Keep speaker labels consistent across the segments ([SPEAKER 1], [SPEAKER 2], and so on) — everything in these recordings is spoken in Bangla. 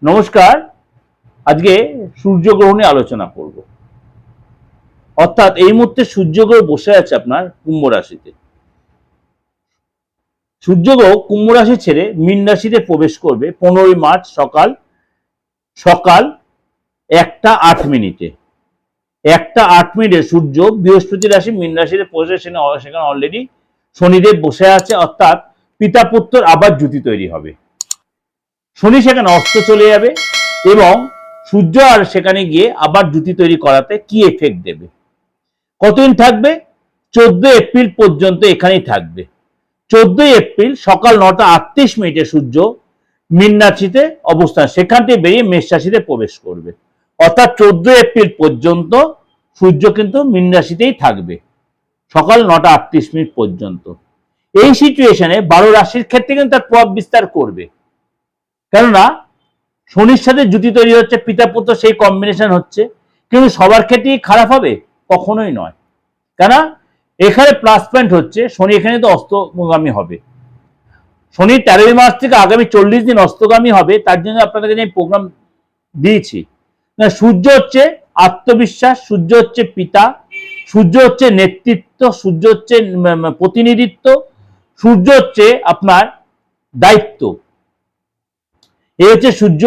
[SPEAKER 1] নমস্কার। আজকে সূর্যগ্রহণ নিয়ে আলোচনা করব। অর্থাৎ এই মুহূর্তে সূর্যগ্রহ বসে আছে আপনার কুম্ভ রাশিতে। সূর্যগ্রহ কুম্ভ রাশি ছেড়ে মীন রাশিতে প্রবেশ করবে 15 মার্চ সকাল 1:08। 1:08 সূর্য বৃহস্পতি রাশি মীন রাশিতে প্রবেশ, সেখানে অলরেডি শনিদেব বসে আছে। অর্থাৎ পিতা পুত্র আবার জুতি তৈরি হবে। শনি সেখানে অস্ত চলে যাবে এবং সূর্য আর সেখানে গিয়ে আবার জুতি তৈরি করাতে কি এফেক্ট দেবে, কতদিন থাকবে? 14 এপ্রিল পর্যন্ত এখানেই থাকবে। 14 এপ্রিল সকাল 9:38 সূর্য মীন রাশিতে অবস্থান, সেখান থেকে বেরিয়ে মেষ রাশিতে প্রবেশ করবে। অর্থাৎ 14 এপ্রিল পর্যন্ত সূর্য কিন্তু মীন রাশিতেই থাকবে সকাল 9:38 পর্যন্ত। এই সিচুয়েশনে 12 রাশির ক্ষেত্রে কিন্তু তার প্রভাব বিস্তার করবে। কেননা শনির সাথে জুতি তৈরি হচ্ছে, পিতা পুত্র সেই কম্বিনেশন হচ্ছে, কিন্তু সবার ক্ষেত্রেই খারাপ হবে কখনোই নয়। কেন? এখানে প্লাস পয়েন্ট হচ্ছে শনি এখানে তো অস্তগামী হবে। শনি 13 মার্চ থেকে আগামী 40 দিন অস্তগামী হবে। তার জন্য আপনাদেরকে আমি প্রোগ্রাম দিয়েছি। সূর্য হচ্ছে আত্মবিশ্বাস, সূর্য হচ্ছে পিতা, সূর্য হচ্ছে নেতৃত্ব, সূর্য হচ্ছে প্রতিনিধিত্ব, সূর্য হচ্ছে আপনার দায়িত্ব। এই হচ্ছে সূর্য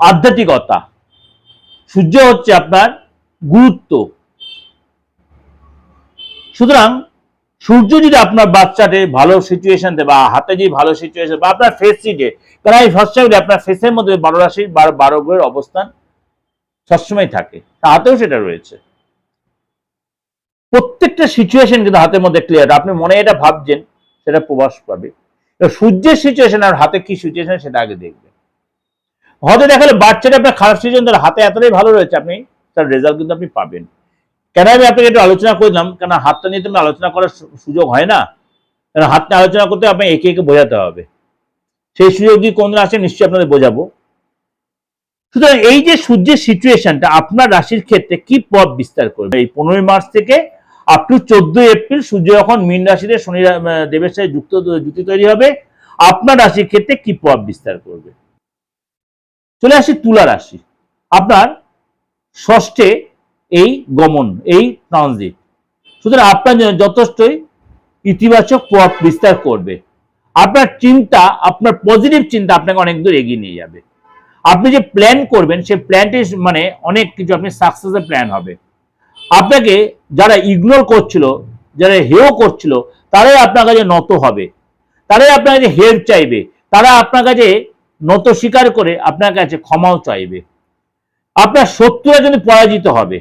[SPEAKER 1] আধ্যাত্মিকতা, সূর্য হচ্ছে আপনার গুরুত্ব। সুতরাং সূর্য যদি আপনার বাচ্চাতে ভালো সিচুয়েশন দেয় বা হাতে যদি ভালো সিচুয়েশন বা আপনার ফেস সিটে, কারণ এই সবসময় আপনার ফেসের মধ্যে 12 রাশির 12 গ্রহের অবস্থান সবসময় থাকে, হাতেও সেটা রয়েছে। প্রত্যেকটা সিচুয়েশন কিন্তু হাতের মধ্যে ক্লিয়ার, আপনি মনে এটা ভাবছেন সেটা প্রকাশ পাবে। সূর্যের সিচুয়েশন আর হাতে কি সিচুয়েশন সেটা আগে দেখবেন। হয়তো দেখালে বাচ্চাটা আপনার খারাপ সিচুয়েশন, তার হাতে এতটাই ভালো রয়েছে, আপনি তার রেজাল্ট কিন্তু আপনি পাবেন। কেন আমি আপনাকে একটু আলোচনা করলাম, কেন হাতটা নিয়ে তুমি আলোচনা করার সুযোগ হয় না। কারণ হাত নিয়ে আলোচনা করতে আপনি একে একে বোঝাতে হবে, সেই সুযোগ যদি কোনদিন আসে নিশ্চয়ই আপনাদের বোঝাবো। সুতরাং এই যে সূর্যের সিচুয়েশনটা আপনার রাশির ক্ষেত্রে কি প্রভাব বিস্তার করবে, এই 15 মার্চ থেকে আপ টু 14 এপ্রিল সূর্য যখন মীন রাশিতে শনি দেবের সাথে জুতি তৈরি হবে, আপনার রাশির ক্ষেত্রে কি প্রভাব বিস্তার করবে। চলে আসি তুলা রাশি। আপনার ষষ্ঠে এই গমন, এই ট্রানজিট, সুতরাং আপনার জন্য যথেষ্টই ইতিবাচক প্রভাব বিস্তার করবে। আপনার চিন্তা, আপনার পজিটিভ চিন্তা আপনাকে অনেক দূর এগিয়ে নিয়ে যাবে। আপনি যে প্ল্যান করবেন সেই প্ল্যানটি মানে অনেক কিছু আপনি সাকসেসের প্ল্যান হবে। আপনাকে যারা ইগনোর করছিল, যারা হেয় করছিল, তারাই আপনার কাছে নত হবে, তারাই আপনার কাছে হেল্প চাইবে, তারা আপনার কাছে নত স্বীকার করে আপনার কাছে ক্ষমাও চাইবে। আপনার শত্রুরা কিন্তু পরাজিত হবে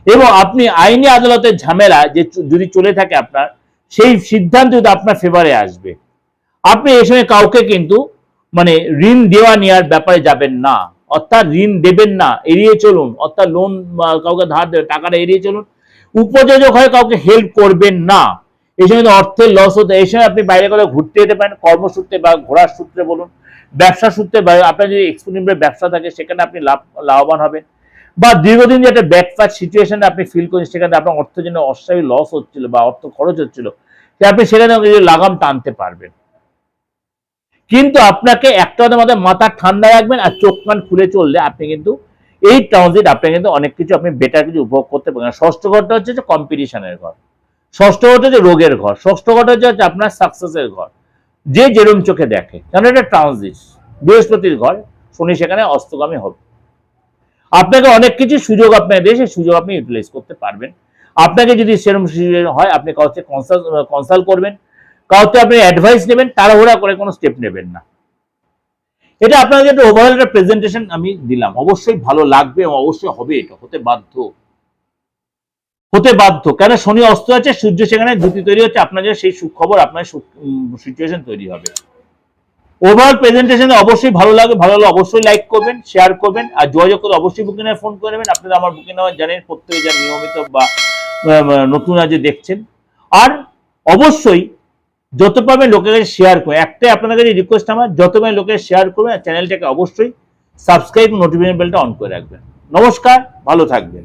[SPEAKER 1] এবং আপনি আইনি আদালতের ঝামেলা যে যদি চলে থাকে আপনার, সেই সিদ্ধান্ত যদি আপনার ফেভারে আসবে। আপনি এই সময় কাউকে কিন্তু মানে ঋণ দেওয়া নেওয়ার ব্যাপারে যাবেন না, অর্থাৎ ঋণ দেবেন না, এড়িয়ে চলুন। অর্থাৎ লোন কাউকে ধার দেবে, টাকাটা এড়িয়ে চলুন। উপযোজক হয়ে কাউকে হেল্প করবেন না। এই সময় অর্থের লস হতে, এই সময় আপনি বাইরে করে ঘুরতে যেতে পারেন, কর্মসূত্রে বা ঘোরার সূত্রে বলুন, ব্যবসা সূত্রে, আপনার যদি এক্সপোর্ট ব্যবসা থাকে সেখানে আপনি লাভবান হবেন। বা দীর্ঘদিন যে একটা ব্যাকপ্যাক সিচুয়েশনে আপনি ফিল করেন, সেখানে আপনার অর্থের জন্য অস্থায়ী লস হচ্ছিল বা অর্থ খরচ হচ্ছিল, আপনি সেখানে লাগাম টানতে পারবেন। কিন্তু আপনাকে একটা আমাদের মাথা ঠান্ডা রাখবেন আর চোখ কান খুলে চললে আপনি কিন্তু এই ট্রানজিট আপনি কিন্তু অনেক কিছু আপনি বেটার কিছু উপভোগ করতে পারেন। ষষ্ঠ ঘরটা হচ্ছে যে কম্পিটিশনের ঘর, ষষ্ঠ ঘরটা হচ্ছে রোগের ঘর, ষষ্ঠ ঘরটা হচ্ছে আপনার সাকসেসের ঘর, যে যেরম চোখে দেখে। কারণ এটা ট্রানজিট, বৃহস্পতির ঘর, শনি সেখানে অস্তগামী হবে। আপনাকে অনেক কিছু সুযোগ আপনার দেয়, সেই সুযোগ আপনি ইউটিলাইজ করতে পারবেন। আপনাকে যদি সেরকম হয় আপনি কাউকে কনসাল্ট করবেন, কাউকে আপনি অ্যাডভাইস নেবেন, তাড়াহুড়া করে কোনো স্টেপ নেবেন না। এটা আপনাকে একটা ওভারঅল একটা প্রেজেন্টেশন আমি দিলাম, অবশ্যই ভালো লাগবে এবং অবশ্যই হবে, এটা হতে বাধ্য। কেন শনি অস্ত আছে, সূর্য সেখানে জুতি তৈরি হচ্ছে, আপনাদের সেই সুখবর, আপনার সিচুয়েশন তৈরি হবে। ওভারঅল প্রেজেন্টেশনে অবশ্যই ভালো লাগবে, ভালো লাগলে অবশ্যই লাইক করবেন, শেয়ার করবেন, আর যোগাযোগ করে অবশ্যই বুকিং নাম্বার ফোন করে নেবেন। আপনারা আমার বুকিং নাম্বার জানেন, প্রত্যেকে যা নিয়মিত বা নতুন আজ দেখছেন। আর অবশ্যই যত পারবেন লোকের কাছে শেয়ার করবেন। একটাই আপনাদের কাছে রিকোয়েস্ট আমার, যত পারবেন লোকের শেয়ার করবেন, আর চ্যানেলটাকে অবশ্যই সাবস্ক্রাইব, নোটিফিকেশন বেলটা অন করে রাখবেন। নমস্কার, ভালো থাকবেন।